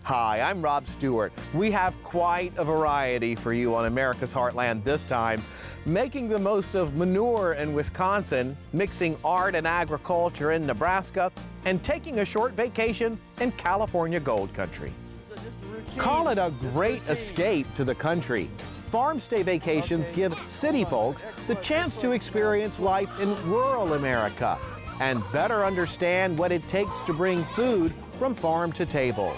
Hi, I'm Rob Stewart. We have quite a variety for you on America's Heartland this time, making the most of manure in Wisconsin, mixing art and agriculture in Nebraska, and taking a short vacation in California Gold Country. Call it a great escape to the country. Farmstay vacations give city folks the chance to experience life in rural America and better understand what it takes to bring food from farm to table.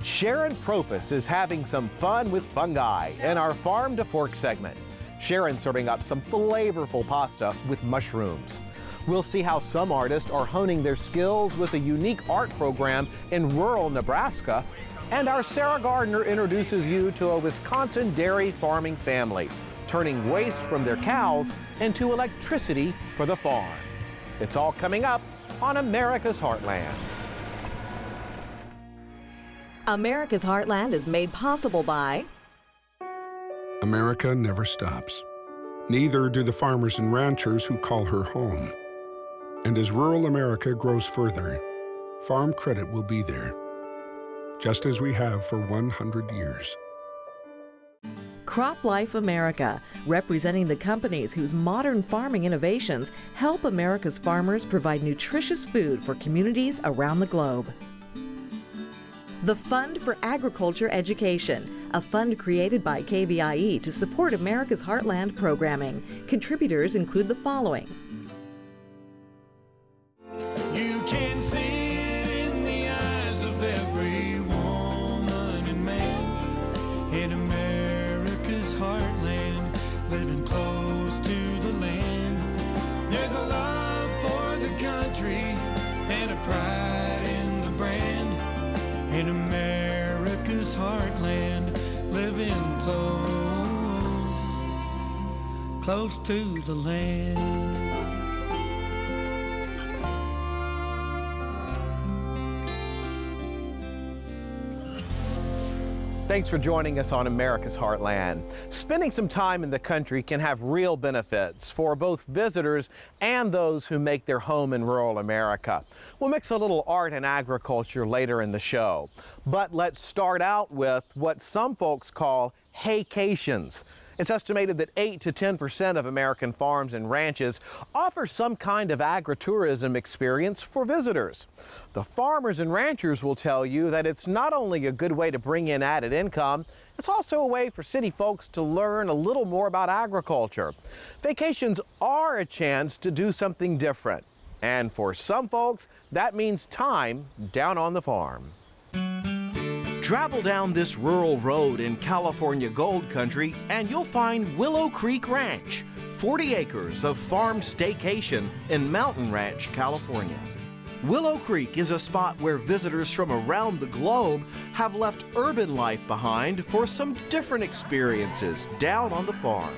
Sharon Propus is having some fun with fungi in our Farm to Fork segment. Sharon serving up some flavorful pasta with mushrooms. We'll see how some artists are honing their skills with a unique art program in rural Nebraska. And our Sarah Gardner introduces you to a Wisconsin dairy farming family, turning waste from their cows into electricity for the farm. It's all coming up on America's Heartland. America's Heartland is made possible by America never stops. Neither do the farmers and ranchers who call her home. And as rural America grows further, farm credit will be there, just as we have for 100 years. Crop Life America, representing the companies whose modern farming innovations help America's farmers provide nutritious food for communities around the globe. The Fund for Agriculture Education, a fund created by KVIE to support America's Heartland programming. Contributors include the following. You can see it in the eyes of every woman and man in America's heartland, living close to the land. There's a love for the country and a pride in the brand. In America's heartland, living close to the land. Thanks for joining us on America's Heartland. Spending some time in the country can have real benefits for both visitors and those who make their home in rural America. We'll mix a little art and agriculture later in the show. But let's start out with what some folks call hay-cations. It's estimated that 8 to 10% of American farms and ranches offer some kind of agritourism experience for visitors. The farmers and ranchers will tell you that it's not only a good way to bring in added income, it's also a way for city folks to learn a little more about agriculture. Vacations are a chance to do something different. And for some folks, that means time down on the farm. Travel down this rural road in California Gold Country and you'll find Willow Creek Ranch, 40 acres of farm staycation in Mountain Ranch, California. Willow Creek is a spot where visitors from around the globe have left urban life behind for some different experiences down on the farm.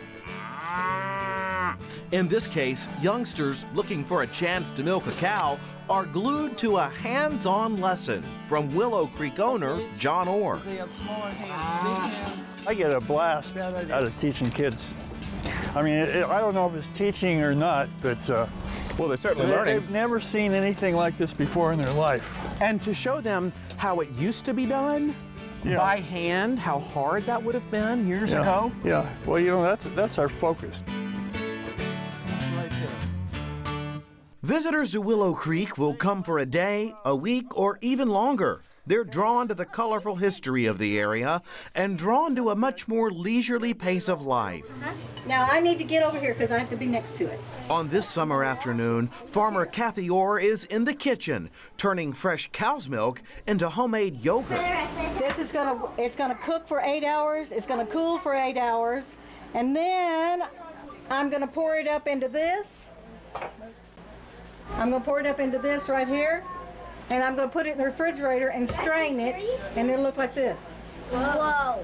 In this case, youngsters looking for a chance to milk a cow are glued to a hands-on lesson from Willow Creek owner John Orr. I get a blast out of teaching kids. I mean, I don't know if it's teaching or not, but Well, they're certainly learning. They've never seen anything like this before in their life. And to show them how it used to be done by hand, how hard that would have been years ago. Yeah, well, you know, that's our focus. Visitors to Willow Creek will come for a day, a week, or even longer. They're drawn to the colorful history of the area and drawn to a much more leisurely pace of life. Now I need to get over here because I have to be next to it. On this summer afternoon, farmer Kathy Orr is in the kitchen, turning fresh cow's milk into homemade yogurt. This is it's gonna cook for 8 hours. It's gonna cool for 8 hours, and then I'm gonna pour it up into this. I'm gonna pour it up into this right here, and I'm gonna put it in the refrigerator and strain it, and it'll look like this. Whoa.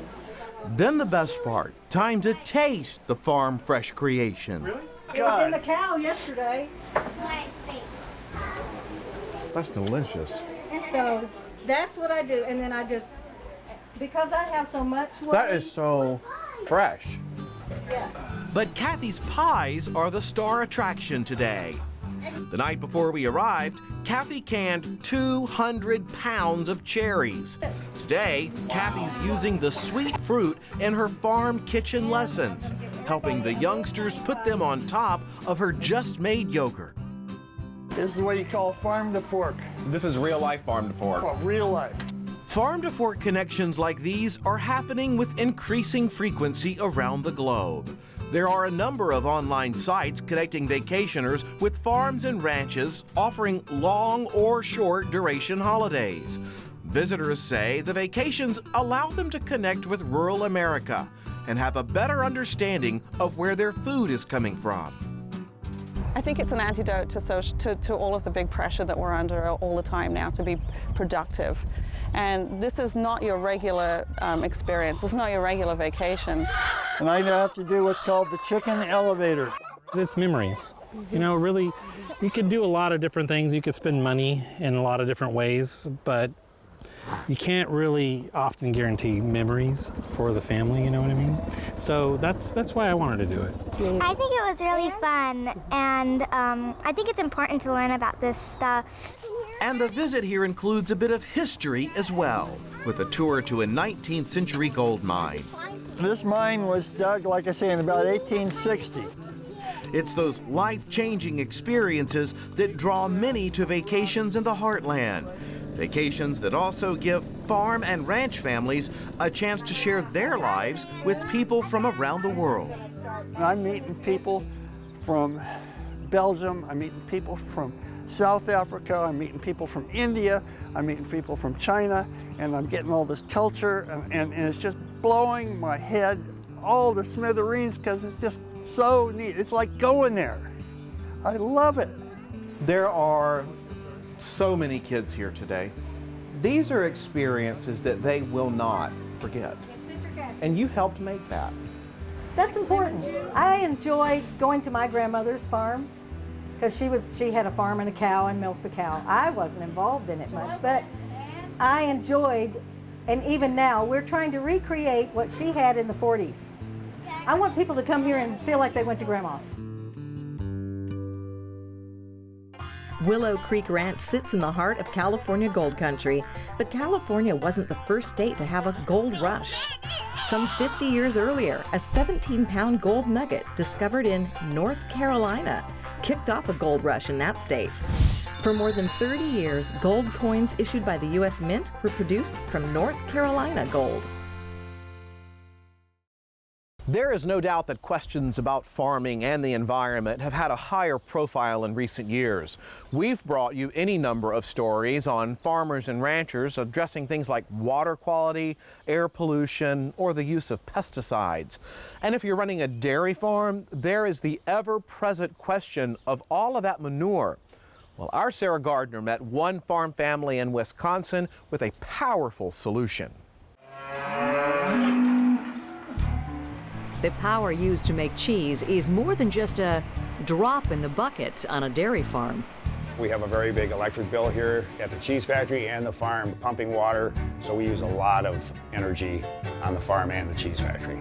Then the best part, time to taste the farm fresh creation. Really? It was in the cow yesterday. That's delicious. So that's what I do, and then I just, because I have so much weight. That is so fresh. Yeah. But Kathy's pies are the star attraction today. The night before we arrived, Kathy canned 200 pounds of cherries. Today, Kathy's using the sweet fruit in her farm kitchen lessons, helping the youngsters put them on top of her just-made yogurt. This is what you call farm to fork. This is real-life farm to fork. Oh, real life. Farm to fork connections like these are happening with increasing frequency around the globe. There are a number of online sites connecting vacationers with farms and ranches offering long or short duration holidays. Visitors say the vacations allow them to connect with rural America and have a better understanding of where their food is coming from. I think it's an antidote to all of the big pressure that we're under all the time now to be productive. And this is not your regular experience. It's not your regular vacation. And I have to do what's called the chicken elevator. It's memories. You know, really, you could do a lot of different things. You could spend money in a lot of different ways, but you can't really often guarantee memories for the family, you know what I mean? So that's why I wanted to do it. I think it was really fun, and I think it's important to learn about this stuff. And the visit here includes a bit of history as well, with a tour to a 19th century gold mine. This mine was dug, like I say, in about 1860. It's those life-changing experiences that draw many to vacations in the Heartland. Vacations that also give farm and ranch families a chance to share their lives with people from around the world. I'm meeting people from Belgium, I'm meeting people from South Africa, I'm meeting people from India, I'm meeting people from China, and I'm getting all this culture, and it's just blowing my head all to smithereens because it's just so neat. It's like going there. I love it. There are so many kids here today. These are experiences that they will not forget. And you helped make that. That's important. I enjoyed going to my grandmother's farm because she had a farm and a cow and milked the cow. I wasn't involved in it much, but I enjoyed, and even now, we're trying to recreate what she had in the 40s. I want people to come here and feel like they went to Grandma's. Willow Creek Ranch sits in the heart of California gold country, but California wasn't the first state to have a gold rush. Some 50 years earlier, a 17-pound gold nugget discovered in North Carolina kicked off a gold rush in that state. For more than 30 years, gold coins issued by the U.S. Mint were produced from North Carolina gold. There is no doubt that questions about farming and the environment have had a higher profile in recent years. We've brought you any number of stories on farmers and ranchers addressing things like water quality, air pollution, or the use of pesticides. And if you're running a dairy farm, there is the ever-present question of all of that manure. Well, our Sarah Gardner met one farm family in Wisconsin with a powerful solution. The power used to make cheese is more than just a drop in the bucket on a dairy farm. We have a very big electric bill here at the cheese factory and the farm, pumping water, so we use a lot of energy on the farm and the cheese factory.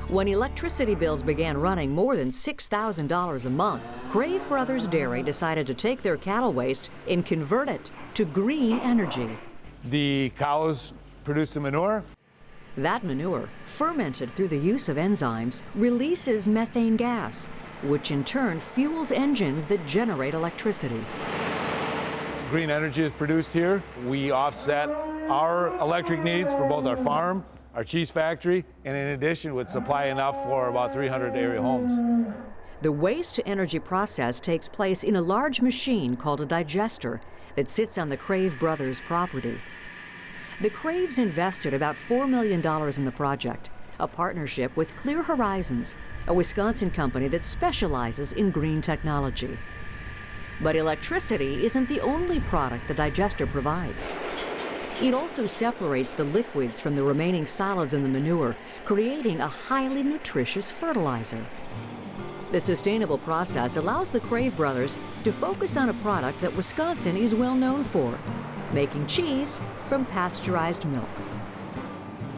When electricity bills began running more than $6,000 a month, Crave Brothers Dairy decided to take their cattle waste and convert it to green energy. The cows produce the manure. That manure, fermented through the use of enzymes, releases methane gas, which in turn fuels engines that generate electricity. Green energy is produced here. We offset our electric needs for both our farm, our cheese factory, and in addition would supply enough for about 300 area homes. The waste-to-energy process takes place in a large machine called a digester that sits on the Crave Brothers property. The Craves invested about $4 million in the project, a partnership with Clear Horizons, a Wisconsin company that specializes in green technology. But electricity isn't the only product the digester provides. It also separates the liquids from the remaining solids in the manure, creating a highly nutritious fertilizer. The sustainable process allows the Crave Brothers to focus on a product that Wisconsin is well known for, making cheese from pasteurized milk.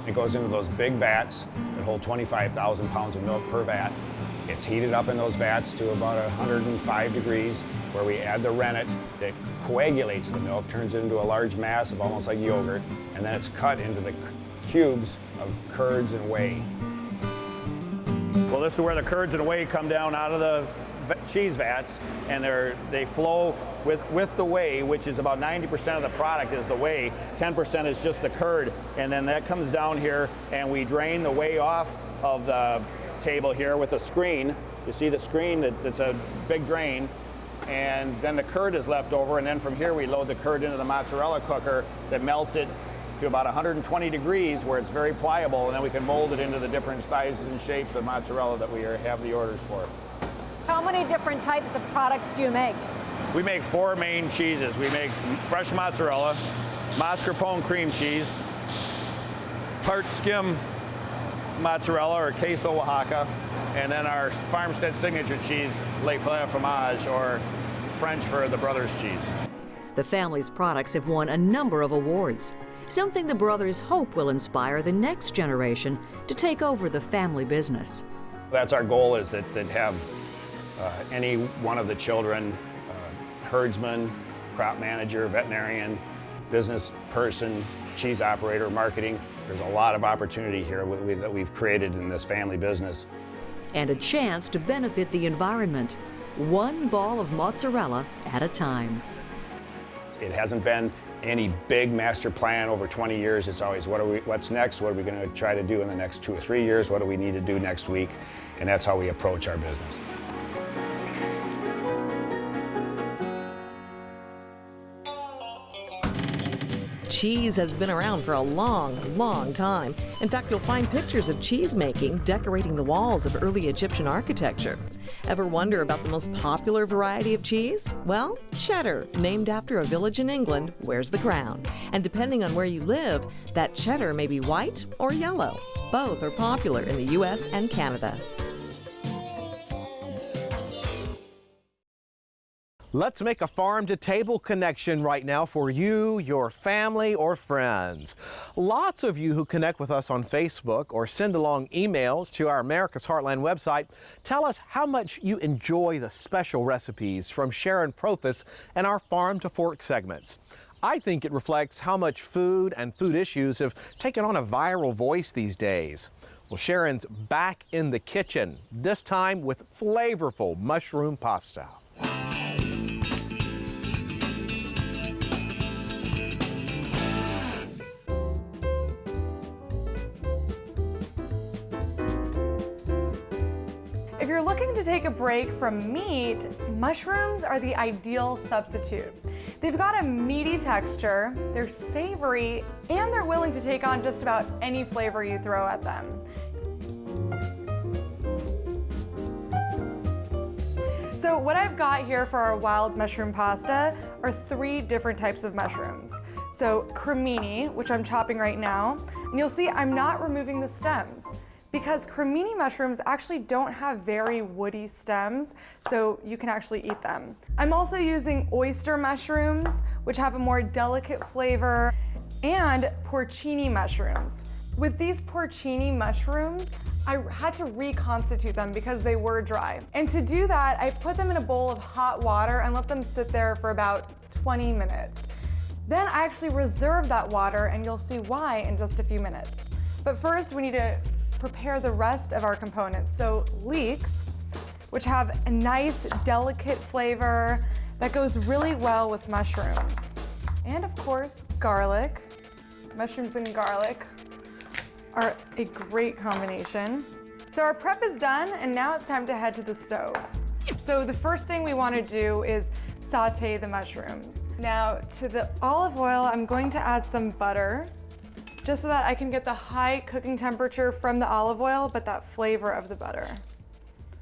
It goes into those big vats that hold 25,000 pounds of milk per vat. It's heated up in those vats to about 105 degrees, where we add the rennet that coagulates the milk, turns it into a large mass of almost like yogurt, and then it's cut into the cubes of curds and whey. Well, this is where the curds and whey come down out of the cheese vats, and they flow with the whey, which is about 90% of the product is the whey, 10% is just the curd, and then that comes down here, and we drain the whey off of the table here with a screen. You see the screen, that's a big drain, and then the curd is left over, and then from here we load the curd into the mozzarella cooker that melts it to about 120 degrees where it's very pliable, and then we can mold it into the different sizes and shapes of mozzarella that we have the orders for. How many different types of products do you make? We make 4 main cheeses. We make fresh mozzarella, mascarpone cream cheese, part skim mozzarella or queso Oaxaca, and then our Farmstead signature cheese, Le Filet Fromage, or French for the brothers' cheese. The family's products have won a number of awards, something the brothers hope will inspire the next generation to take over the family business. That's our goal, is that have any one of the children, herdsman, crop manager, veterinarian, business person, cheese operator, marketing. There's a lot of opportunity here that we've created in this family business. And a chance to benefit the environment, one ball of mozzarella at a time. It hasn't been any big master plan over 20 years. It's always what's next? What are we going to try to do in the next 2 or 3 years? What do we need to do next week? And that's how we approach our business. Cheese has been around for a long, long time. In fact, you'll find pictures of cheese making decorating the walls of early Egyptian architecture. Ever wonder about the most popular variety of cheese? Well, cheddar, named after a village in England, wears the crown. And depending on where you live, that cheddar may be white or yellow. Both are popular in the U.S. and Canada. Let's make a farm-to-table connection right now for you, your family, or friends. Lots of you who connect with us on Facebook or send along emails to our America's Heartland website tell us how much you enjoy the special recipes from Sharon Profis and our Farm to Fork segments. I think it reflects how much food and food issues have taken on a viral voice these days. Well, Sharon's back in the kitchen, this time with flavorful mushroom pasta. If you're looking to take a break from meat, mushrooms are the ideal substitute. They've got a meaty texture, they're savory, and they're willing to take on just about any flavor you throw at them. So what I've got here for our wild mushroom pasta are 3 different types of mushrooms. So cremini, which I'm chopping right now, and you'll see I'm not removing the stems, because cremini mushrooms actually don't have very woody stems, so you can actually eat them. I'm also using oyster mushrooms, which have a more delicate flavor, and porcini mushrooms. With these porcini mushrooms, I had to reconstitute them because they were dry. And to do that, I put them in a bowl of hot water and let them sit there for about 20 minutes. Then I actually reserved that water, and you'll see why in just a few minutes. But first, we need to prepare the rest of our components. So leeks, which have a nice, delicate flavor that goes really well with mushrooms. And of course, garlic. Mushrooms and garlic are a great combination. So our prep is done, and now it's time to head to the stove. So the first thing we want to do is saute the mushrooms. Now to the olive oil, I'm going to add some butter, just so that I can get the high cooking temperature from the olive oil, but that flavor of the butter.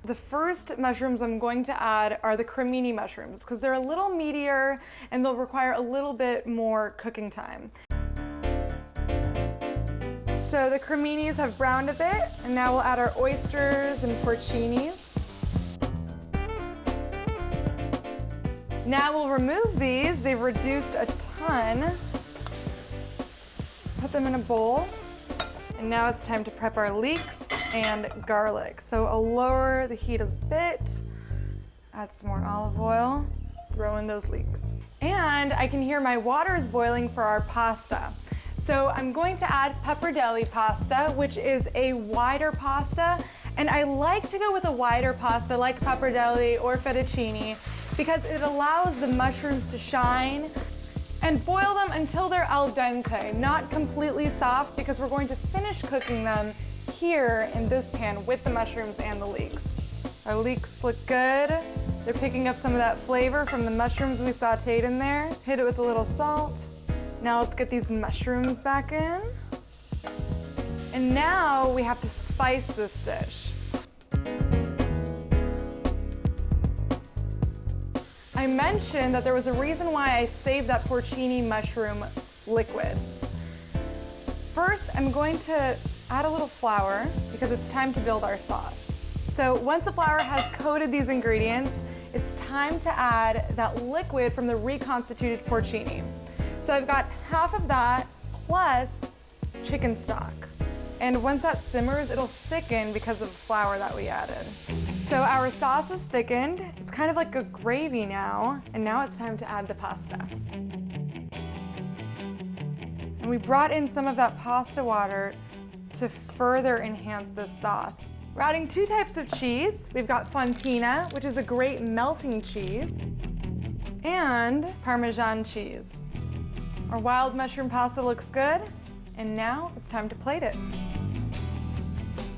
The first mushrooms I'm going to add are the cremini mushrooms, because they're a little meatier and they'll require a little bit more cooking time. So the creminis have browned a bit, and now we'll add our oysters and porcinis. Now we'll remove these. They've reduced a ton. Put them in a bowl, and now it's time to prep our leeks and garlic. So I'll lower the heat a bit, add some more olive oil, throw in those leeks. And I can hear my water is boiling for our pasta. So I'm going to add pappardelle pasta, which is a wider pasta. And I like to go with a wider pasta like pappardelle or fettuccine because it allows the mushrooms to shine, and boil them until they're al dente, not completely soft, because we're going to finish cooking them here in this pan with the mushrooms and the leeks. Our leeks look good. They're picking up some of that flavor from the mushrooms we sauteed in there. Hit it with a little salt. Now let's get these mushrooms back in. And now we have to spice this dish. I mentioned that there was a reason why I saved that porcini mushroom liquid. First, I'm going to add a little flour because it's time to build our sauce. So once the flour has coated these ingredients, it's time to add that liquid from the reconstituted porcini. So I've got half of that plus chicken stock. And once that simmers, it'll thicken because of the flour that we added. So our sauce is thickened. It's kind of like a gravy now. And now it's time to add the pasta. And we brought in some of that pasta water to further enhance this sauce. We're adding 2 types of cheese. We've got fontina, which is a great melting cheese, and Parmesan cheese. Our wild mushroom pasta looks good, and now it's time to plate it.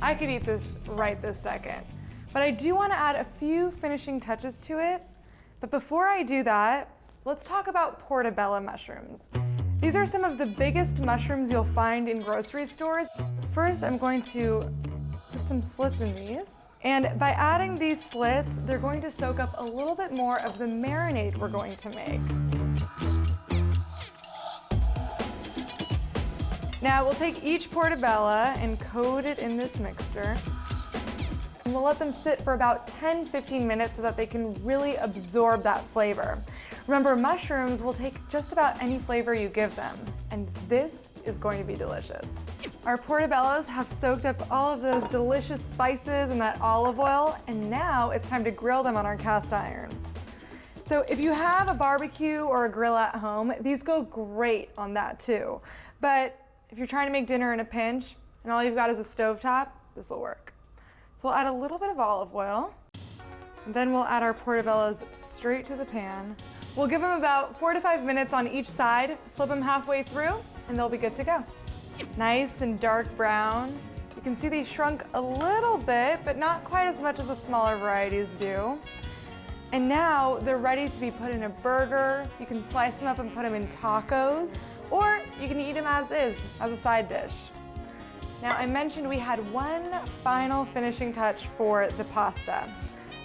I could eat this right this second, but I do want to add a few finishing touches to it. But before I do that, let's talk about portobello mushrooms. These are some of the biggest mushrooms you'll find in grocery stores. First, I'm going to put some slits in these. And by adding these slits, they're going to soak up a little bit more of the marinade we're going to make. Now we'll take each portobello and coat it in this mixture. And we'll let them sit for about 10-15 minutes so that they can really absorb that flavor. Remember, mushrooms will take just about any flavor you give them, and this is going to be delicious. Our portobellos have soaked up all of those delicious spices and that olive oil, and now it's time to grill them on our cast iron. So if you have a barbecue or a grill at home, these go great on that too. But if you're trying to make dinner in a pinch and all you've got is a stovetop, this will work. So we'll add a little bit of olive oil, and then we'll add our portobellos straight to the pan. We'll give them about 4 to 5 minutes on each side, flip them halfway through, and they'll be good to go. Nice and dark brown. You can see they shrunk a little bit, but not quite as much as the smaller varieties do. And now they're ready to be put in a burger. You can slice them up and put them in tacos, or you can eat them as is, as a side dish. Now, I mentioned we had one final finishing touch for the pasta.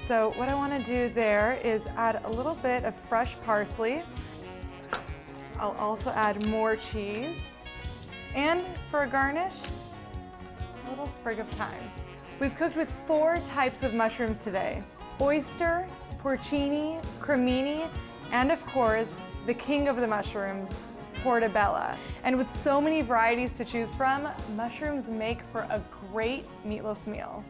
So what I want to do there is add a little bit of fresh parsley. I'll also add more cheese. And for a garnish, a little sprig of thyme. We've cooked with 4 types of mushrooms today: oyster, porcini, cremini, and of course, the king of the mushrooms, portobello. And with so many varieties to choose from, mushrooms make for a great meatless meal.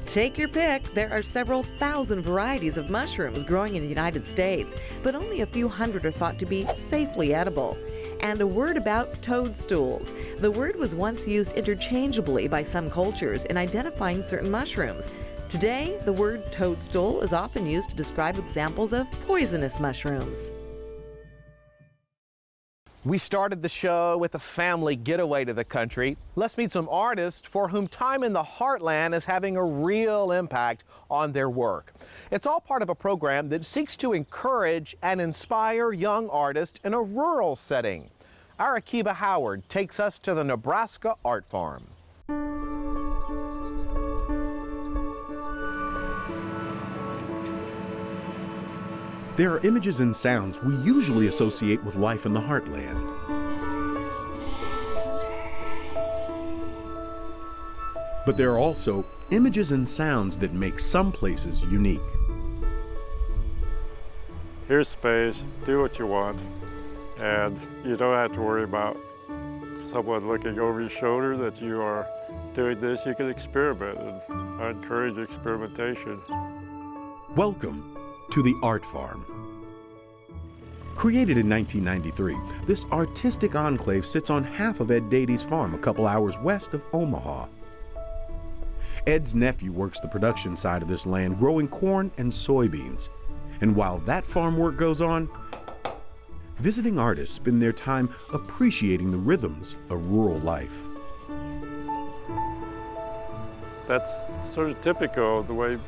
Take your pick. There are several thousand varieties of mushrooms growing in the United States, but only a few hundred are thought to be safely edible. And a word about toadstools. The word was once used interchangeably by some cultures in identifying certain mushrooms. Today, the word toadstool is often used to describe examples of poisonous mushrooms. We started the show with a family getaway to the country. Let's meet some artists for whom time in the Heartland is having a real impact on their work. It's all part of a program that seeks to encourage and inspire young artists in a rural setting. Our Akiba Howard takes us to the Nebraska Art Farm. There are images and sounds we usually associate with life in the Heartland. But there are also images and sounds that make some places unique. here's space, do what you want, and you don't have to worry about someone looking over your shoulder that you are doing this. You can experiment, and I encourage experimentation. Welcome to the Art Farm. Created in 1993, this artistic enclave sits on half of Ed Dady's farm a couple hours west of Omaha. Ed's nephew works the production side of this land, growing corn and soybeans. And while that farm work goes on, visiting artists spend their time appreciating the rhythms of rural life. That's sort of typical of the way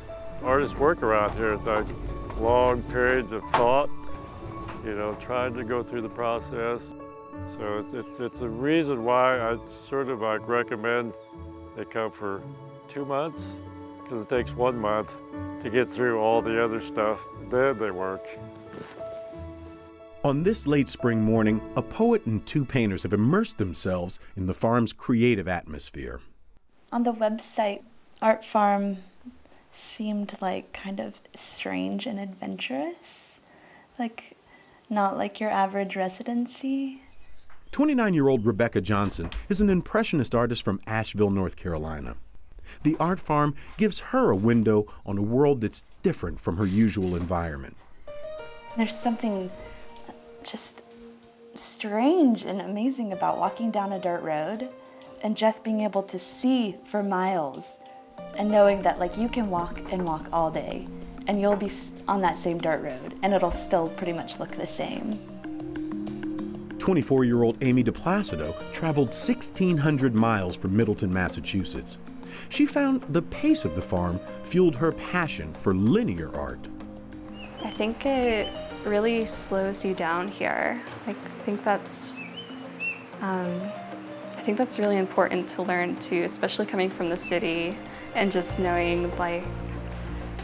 artists work around here. It's like long periods of thought, you know, trying to go through the process. So it's a reason why I sort of like recommend they come for 2 months, because it takes 1 month to get through all the other stuff, then they work. On this late spring morning, a poet and 2 painters have immersed themselves in the farm's creative atmosphere. On the website, Art Farm seemed like kind of strange and adventurous, like not like your average residency. 29-year-old Rebecca Johnson is an impressionist artist from Asheville, North Carolina. The Art Farm gives her a window on a world that's different from her usual environment. There's something just strange and amazing about walking down a dirt road and just being able to see for miles and knowing that like you can walk and walk all day and you'll be on that same dirt road and it'll still pretty much look the same. 24-year-old Amy DePlacido traveled 1,600 miles from Middleton, Massachusetts. She found the pace of the farm fueled her passion for linear art. I think it really slows you down here. I think that's really important to learn too, especially coming from the city and just knowing like,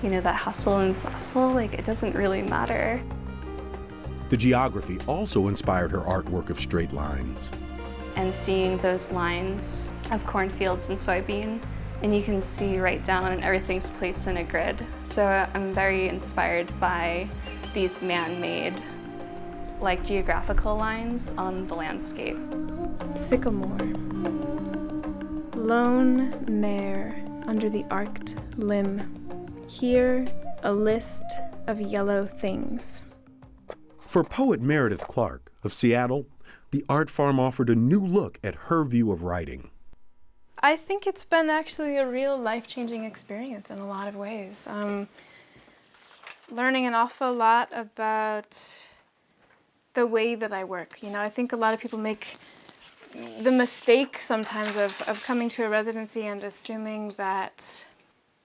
you know, that hustle and bustle, like it doesn't really matter. The geography also inspired her artwork of straight lines. And seeing those lines of cornfields and soybean, and you can see right down and everything's placed in a grid. So I'm very inspired by these man-made, like geographical lines on the landscape. Sycamore, lone mare under the arced limb. Here, a list of yellow things. For poet Meredith Clark of Seattle, the Art Farm offered a new look at her view of writing. I think it's been actually a real life-changing experience in a lot of ways. Learning an awful lot about the way that I work. You know, I think a lot of people make the mistake sometimes of coming to a residency and assuming that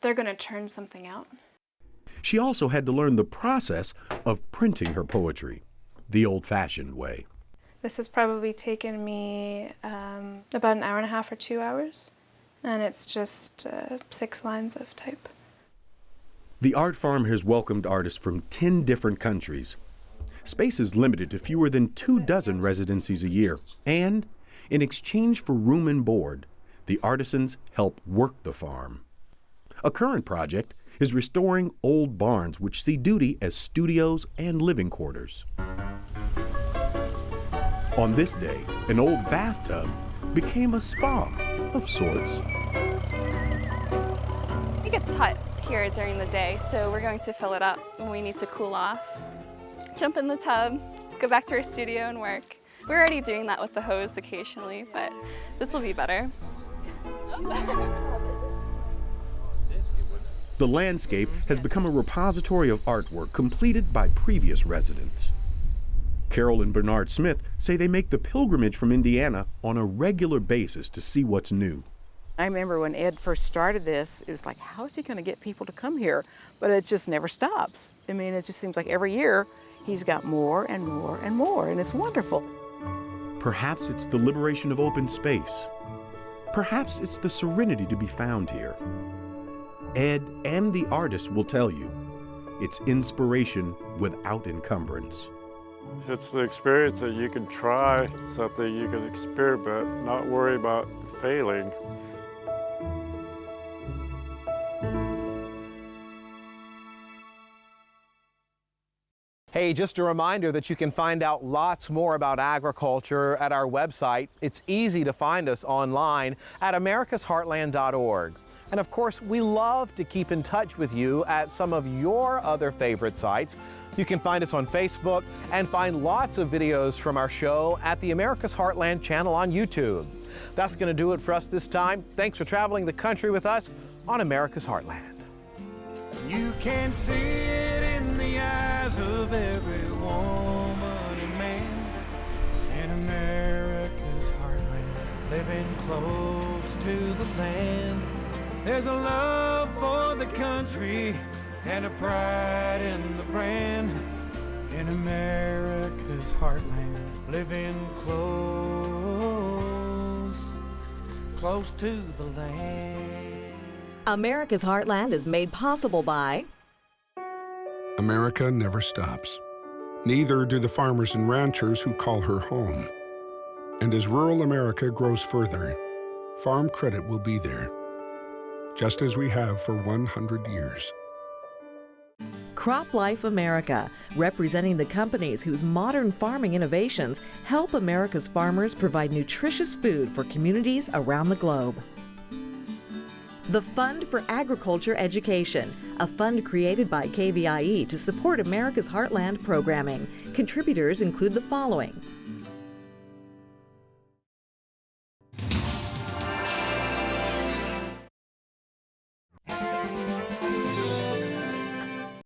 they're going to churn something out. She also had to learn the process of printing her poetry, the old-fashioned way. This has probably taken me about an hour and a half or 2 hours, and it's just 6 lines of type. The Art Farm has welcomed artists from 10 different countries. Space is limited to fewer than 24 residencies a year, and in exchange for room and board, the artisans help work the farm. A current project is restoring old barns which see duty as studios and living quarters. On this day, an old bathtub became a spa of sorts. It gets hot here during the day, so we're going to fill it up when we need to cool off. Jump in the tub, go back to our studio and work. We're already doing that with the hose occasionally, but this will be better. The landscape has become a repository of artwork completed by previous residents. Carol and Bernard Smith say they make the pilgrimage from Indiana on a regular basis to see what's new. I remember when Ed first started this, it was like, how is he going to get people to come here? But it just never stops. I mean, it just seems like every year he's got more and more and more, and it's wonderful. Perhaps it's the liberation of open space. Perhaps it's the serenity to be found here. Ed and the artist will tell you, it's inspiration without encumbrance. It's the experience that you can try something, you can experiment, not worry about failing. Hey, just a reminder that you can find out lots more about agriculture at our website. It's easy to find us online at americasheartland.org. And of course, we love to keep in touch with you at some of your other favorite sites. You can find us on Facebook and find lots of videos from our show at the America's Heartland channel on YouTube. That's going to do it for us this time. Thanks for traveling the country with us on America's Heartland. You can see it in the eyes of every woman and man in America's heartland, living close to the land. There's a love for the country and a pride in the brand in America's heartland, living close to the land. America's Heartland is made possible by America never stops. Neither do the farmers and ranchers who call her home. And as rural America grows further, farm credit will be there, just as we have for 100 years. Crop Life America, representing the companies whose modern farming innovations help America's farmers provide nutritious food for communities around the globe. The Fund for Agriculture Education, a fund created by KVIE to support America's Heartland programming. Contributors include the following: